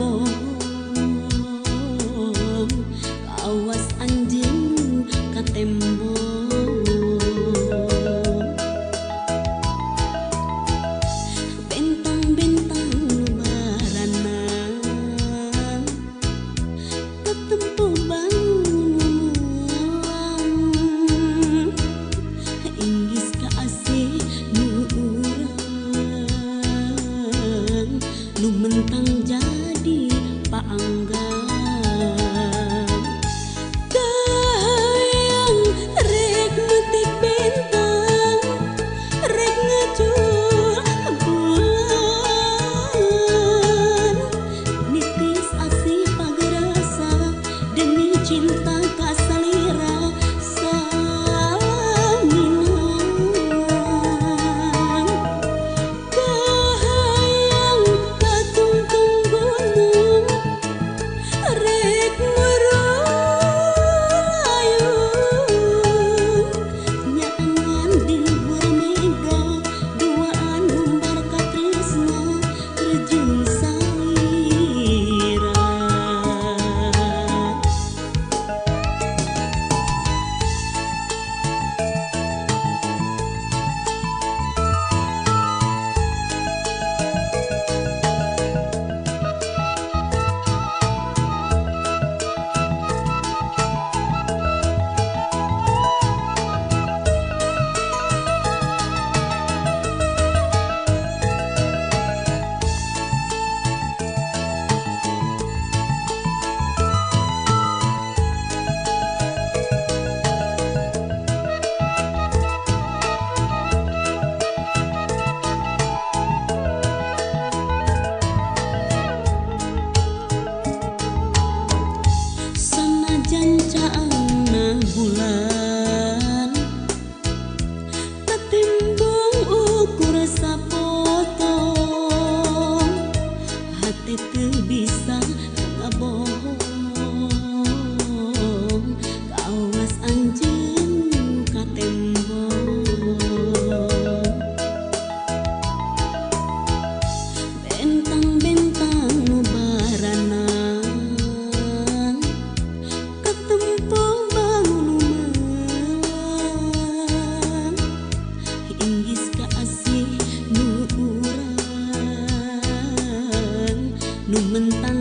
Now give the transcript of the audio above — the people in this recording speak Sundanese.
bohong awas anjing ka tembok bentang-bentang lebarana ketempo bangun inggis ka asih nu urang nu mentang jadi paanggang kahayang rek metik bintang rek ngecul bulan nitis asih pagerasa demi cinta kasalira saminan kahayang katungtung gunung rek merayung nyaangan di luar mega duaan umbar katresna terjun salira sanajan caana bulan ketimbang ukur sapotong hati teu bisa ngabohong kawas anjeun ka tembok bentang-bentang nu barana ketempo bangun inggis ka asih nu urang nu mentang